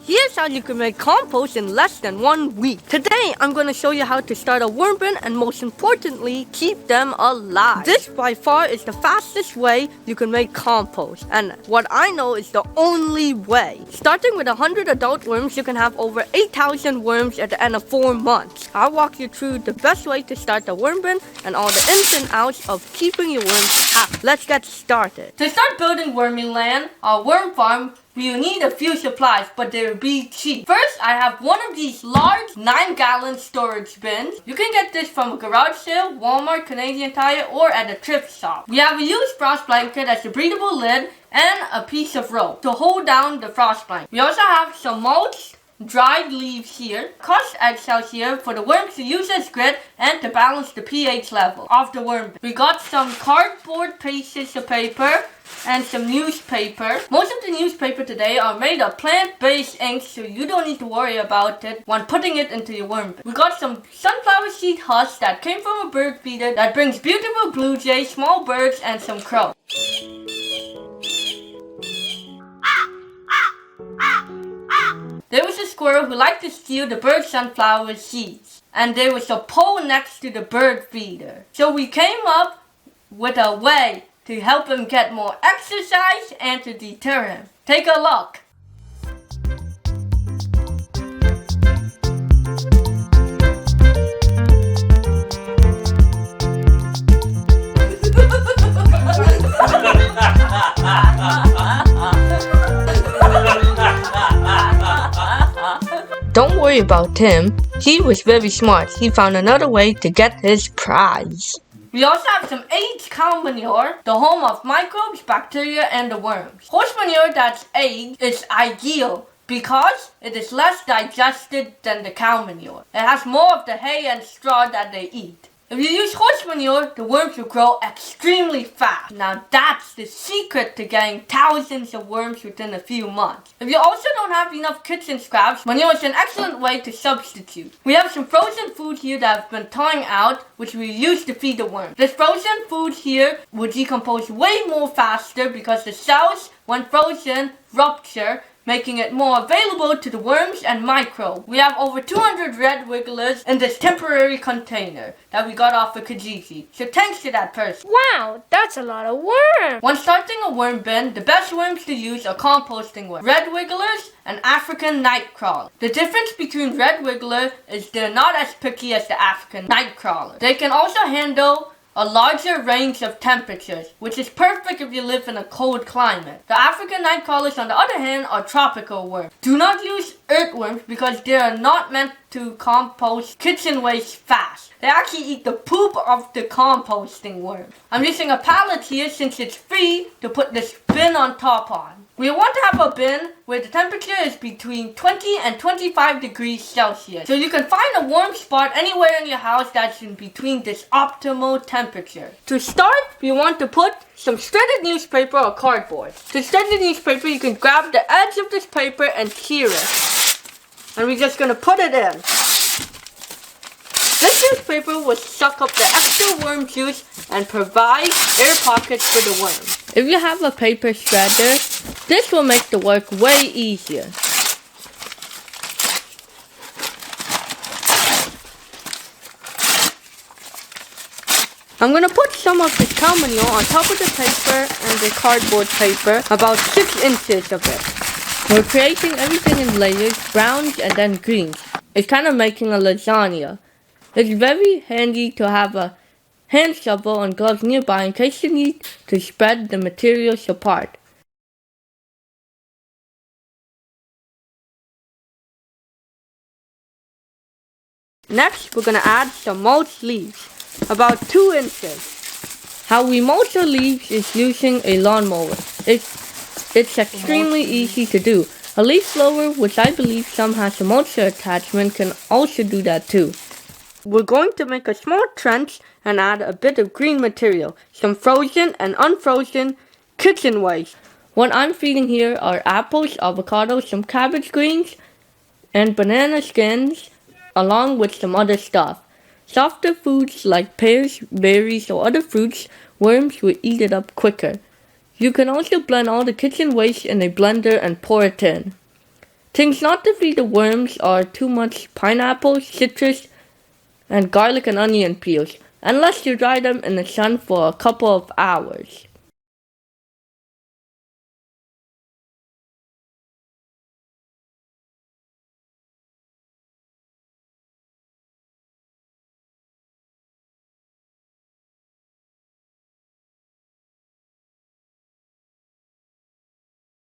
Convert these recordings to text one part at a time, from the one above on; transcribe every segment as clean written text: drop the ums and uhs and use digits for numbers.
Here's how you can make compost in less than 1 week. Today, I'm going to show you how to start a worm bin and most importantly, keep them alive. This by far is the fastest way you can make compost and what I know is the only way. Starting with 100 adult worms, you can have over 8,000 worms at the end of 4 months. I'll walk you through the best way to start the worm bin and all the ins and outs of keeping your worms happy. Let's get started. To start building worming land, a worm farm, we'll need a few supplies, but they'll be cheap. First, I have one of these large 9-gallon storage bins. You can get this from a garage sale, Walmart, Canadian Tire, or at a thrift shop. We have a used frost blanket as a breathable lid and a piece of rope to hold down the frost blanket. We also have some mulch, dried leaves here, crushed eggshells here for the worms to use as grit and to balance the pH level of the worm bin. We got some cardboard pieces of paper and some newspaper. Most of the newspaper today are made of plant-based ink, so you don't need to worry about it when putting it into your worm bin. We got some sunflower seed husk that came from a bird feeder that brings beautiful blue jays, small birds, and some crows. There was a squirrel who liked to steal the bird sunflower seeds, and there was a pole next to the bird feeder. So we came up with a way to help him get more exercise and to deter him. Take a look. Don't worry about Tim. He was very smart. He found another way to get his prize. We also have some aged cow manure, the home of microbes, bacteria, and the worms. Horse manure that's aged is ideal because it is less digested than the cow manure. It has more of the hay and straw that they eat. If you use horse manure, the worms will grow extremely fast. Now that's the secret to getting thousands of worms within a few months. If you also don't have enough kitchen scraps, manure is an excellent way to substitute. We have some frozen food here that have been thawing out, which we use to feed the worms. This frozen food here will decompose way more faster because the cells, when frozen, rupture, making it more available to the worms and microbes. We have over 200 red wigglers in this temporary container that we got off of Kijiji. So thanks to that person. Wow, that's a lot of worms! When starting a worm bin, the best worms to use are composting worms, red wigglers, and African nightcrawler. The difference between red wiggler is they're not as picky as the African nightcrawler. They can also handle a larger range of temperatures, which is perfect if you live in a cold climate. The African nightcrawlers, on the other hand, are tropical worms. Do not use earthworms because they are not meant to compost kitchen waste fast. They actually eat the poop of the composting worm. I'm using a pallet here since it's free to put this bin on top on. We want to have a bin where the temperature is between 20 and 25 degrees Celsius. So you can find a warm spot anywhere in your house that's in between this optimal temperature. To start, we want to put some shredded newspaper or cardboard. To shred the newspaper, you can grab the edge of this paper and tear it. And we're just going to put it in. This newspaper will suck up the extra worm juice and provide air pockets for the worm. If you have a paper shredder, this will make the work way easier. I'm going to put some of this cow manure on top of the paper and the cardboard paper, about 6 inches of it. We're creating everything in layers, browns and then greens. It's kind of making a lasagna. It's very handy to have a hand shovel and gloves nearby in case you need to spread the materials apart. Next, we're going to add some mulch leaves, about 2 inches. How we mulch our leaves is using a lawnmower. It's extremely easy to do. A leaf blower, which I believe some has a mulcher attachment, can also do that too. We're going to make a small trench and add a bit of green material, some frozen and unfrozen kitchen waste. What I'm feeding here are apples, avocados, some cabbage greens, and banana skins, along with some other stuff. Softer foods like pears, berries, or other fruits, worms will eat it up quicker. You can also blend all the kitchen waste in a blender and pour it in. Things not to feed the worms are too much pineapple, citrus, and garlic and onion peels, unless you dry them in the sun for a couple of hours.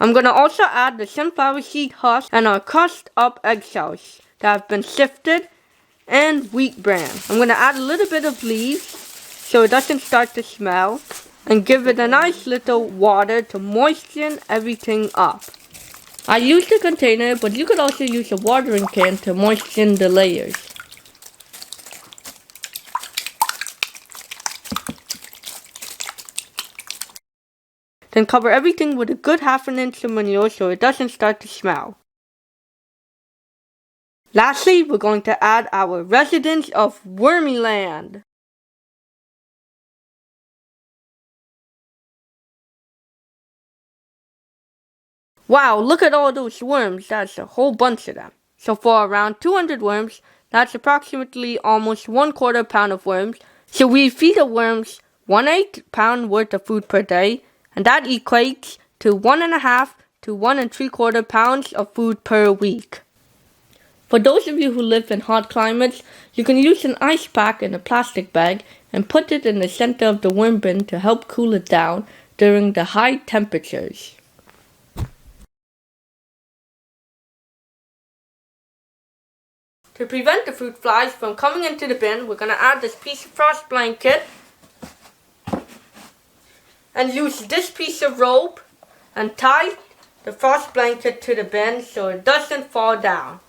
I'm going to also add the sunflower seed husk and our crushed up eggshells that have been sifted and wheat bran. I'm going to add a little bit of leaves so it doesn't start to smell and give it a nice little water to moisten everything up. I used a container, but you could also use a watering can to moisten the layers. Then cover everything with a good 1/2 inch of manure so it doesn't start to smell. Lastly, we're going to add our residents of Wormyland. Wow, look at all those worms. That's a whole bunch of them. So for around 200 worms, that's approximately almost 1/4 pound of worms. So we feed the worms 1/8 pound worth of food per day, and that equates to 1.5 to 1 3/4 pounds of food per week. For those of you who live in hot climates, you can use an ice pack in a plastic bag and put it in the center of the worm bin to help cool it down during the high temperatures. To prevent the fruit flies from coming into the bin, we're going to add this piece of frost blanket and use this piece of rope and tie the frost blanket to the bin so it doesn't fall down.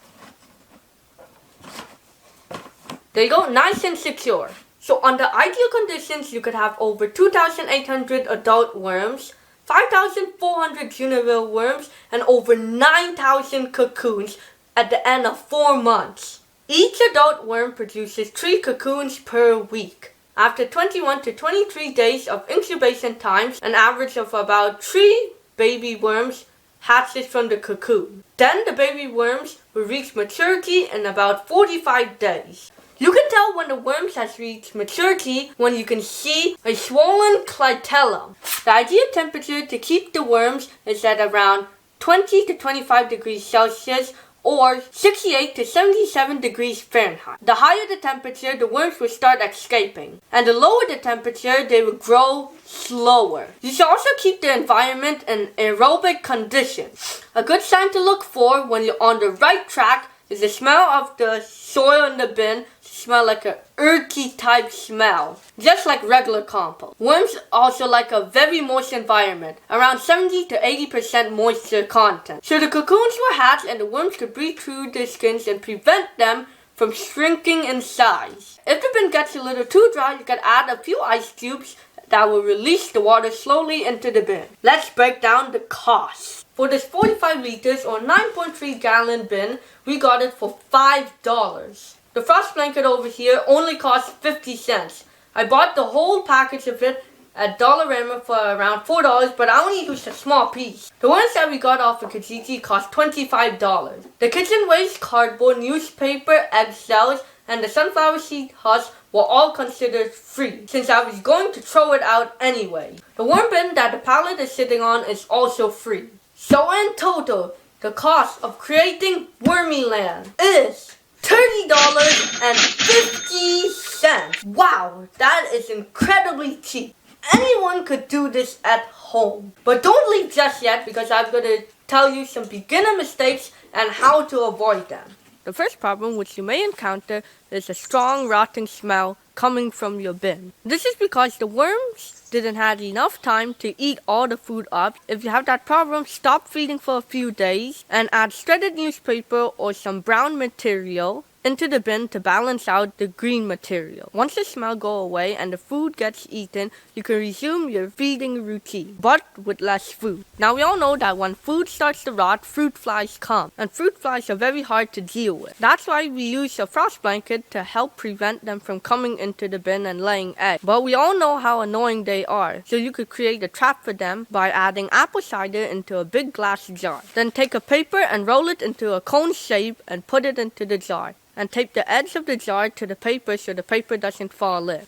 There you go, nice and secure. So under ideal conditions, you could have over 2,800 adult worms, 5,400 junior worms, and over 9,000 cocoons at the end of 4 months. Each adult worm produces 3 cocoons per week. After 21 to 23 days of incubation times, an average of about 3 baby worms hatches from the cocoon. Then the baby worms will reach maturity in about 45 days. You can tell when the worms has reached maturity when you can see a swollen clitellum. The ideal temperature to keep the worms is at around 20 to 25 degrees Celsius or 68 to 77 degrees Fahrenheit. The higher the temperature, the worms will start escaping. And the lower the temperature, they will grow slower. You should also keep the environment in aerobic conditions. A good sign to look for when you're on the right track is the smell of the soil in the bin. Smell like a earthy type smell, just like regular compost. Worms also like a very moist environment, around 70 to 80% moisture content. So the cocoons will hatch and the worms could breathe through their skins and prevent them from shrinking in size. If the bin gets a little too dry, you can add a few ice cubes that will release the water slowly into the bin. Let's break down the cost. For this 45 liters or 9.3 gallon bin, we got it for $5. The frost blanket over here only costs 50 cents. I bought the whole package of it at Dollarama for around $4, but I only used a small piece. The ones that we got off of Kijiji cost $25. The kitchen waste, cardboard, newspaper, eggshells, and the sunflower seed husk were all considered free, since I was going to throw it out anyway. The worm bin that the pallet is sitting on is also free. So in total, the cost of creating Wormyland is $30.50. Wow, that is incredibly cheap. Anyone could do this at home. But don't leave just yet because I'm going to tell you some beginner mistakes and how to avoid them. The first problem which you may encounter is a strong rotting smell coming from your bin. This is because the worms didn't have enough time to eat all the food up. If you have that problem, stop feeding for a few days and add shredded newspaper or some brown material into the bin to balance out the green material. Once the smell goes away and the food gets eaten, you can resume your feeding routine, but with less food. Now we all know that when food starts to rot, fruit flies come, and fruit flies are very hard to deal with. That's why we use a frost blanket to help prevent them from coming into the bin and laying eggs. But we all know how annoying they are, so you could create a trap for them by adding apple cider into a big glass jar. Then take a paper and roll it into a cone shape and put it into the jar, and tape the edge of the jar to the paper so the paper doesn't fall in.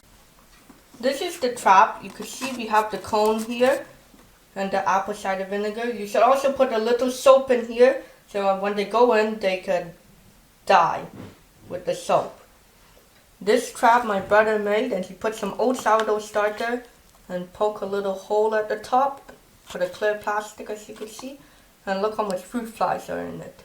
This is the trap. You can see we have the cone here and the apple cider vinegar. You should also put a little soap in here so when they go in they could die with the soap. This trap my brother made, and he put some old sourdough starter and poke a little hole at the top, put a clear plastic as you can see, and look how much fruit flies are in it.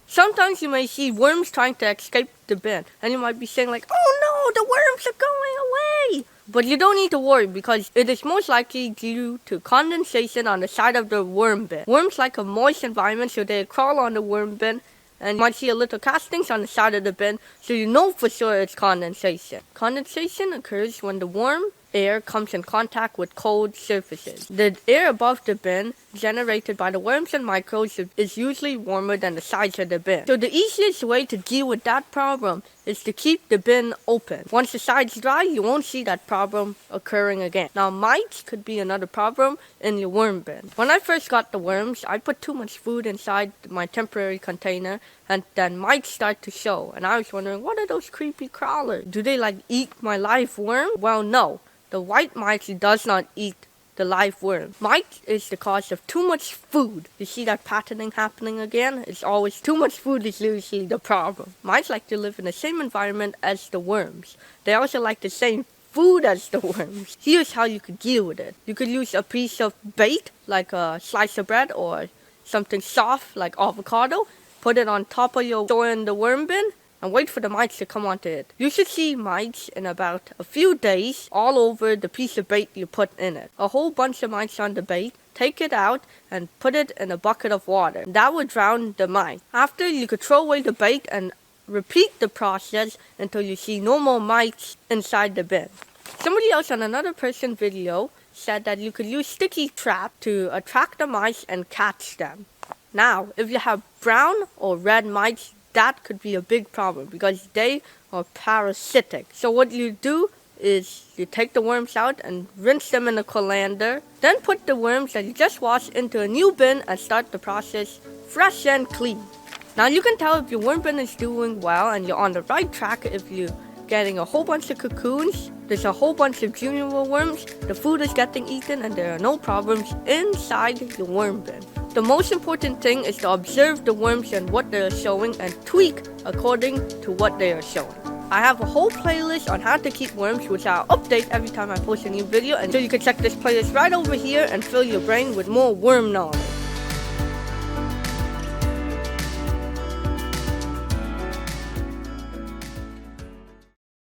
Sometimes you may see worms trying to escape the bin, and you might be saying like, oh no, the worms are going away! But you don't need to worry, because it is most likely due to condensation on the side of the worm bin. Worms like a moist environment, so they crawl on the worm bin, and you might see a little castings on the side of the bin, so you know for sure it's condensation. Condensation occurs when the warm air comes in contact with cold surfaces. The air above the bin, generated by the worms and microbes, is usually warmer than the sides of the bin. So the easiest way to deal with that problem is to keep the bin open. Once the sides dry, you won't see that problem occurring again. Now, mites could be another problem in your worm bin. When I first got the worms, I put too much food inside my temporary container, and then mites start to show. And I was wondering, what are those creepy crawlers? Do they like eat my live worm? Well, no. The white mite does not eat the live worm. Mite is the cause of too much food. You see that patterning happening again? It's always too much food is usually the problem. Mites like to live in the same environment as the worms. They also like the same food as the worms. Here's how you could deal with it. You could use a piece of bait, like a slice of bread or something soft like avocado. Put it on top of your store in the worm bin, and wait for the mites to come onto it. You should see mites in about a few days all over the piece of bait you put in it. A whole bunch of mites on the bait. Take it out and put it in a bucket of water. That would drown the mite. After, you could throw away the bait and repeat the process until you see no more mites inside the bin. Somebody else on another person video said that you could use sticky trap to attract the mice and catch them. Now, if you have brown or red mites, that could be a big problem because they are parasitic. So what you do is you take the worms out and rinse them in a colander. Then put the worms that you just washed into a new bin and start the process fresh and clean. Now you can tell if your worm bin is doing well and you're on the right track if you're getting a whole bunch of cocoons, there's a whole bunch of junior worms, the food is getting eaten, and there are no problems inside your worm bin. The most important thing is to observe the worms and what they are showing and tweak according to what they are showing. I have a whole playlist on how to keep worms, which I'll update every time I post a new video, and so you can check this playlist right over here and fill your brain with more worm knowledge.